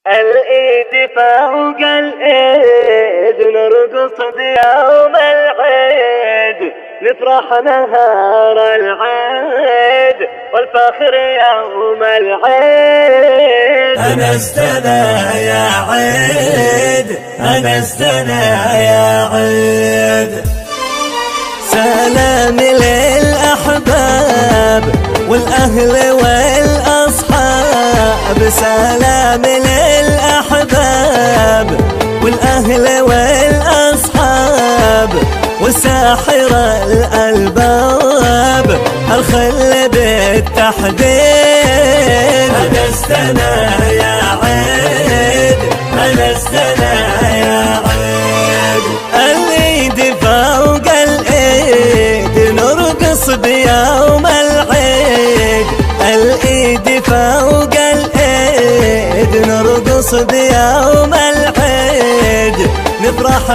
الإيد فوق الإيد نرقص بيوم العيد، نفرح نهار العيد والفخر يوم العيد. أنستنا يا عيد، أنستنا يا عيد. سلام للأحباب والأهل والأصحاب، سلام للأحباب والأهل والأصحاب، وساحر الألباب الخل بالتحديد. أنستنا يا عيد، أنستنا يا عيد. الإيد فوق الإيد نرقص بيوم العيد، الإيد فوق الإيد نرقص بيوم العيد، نفرح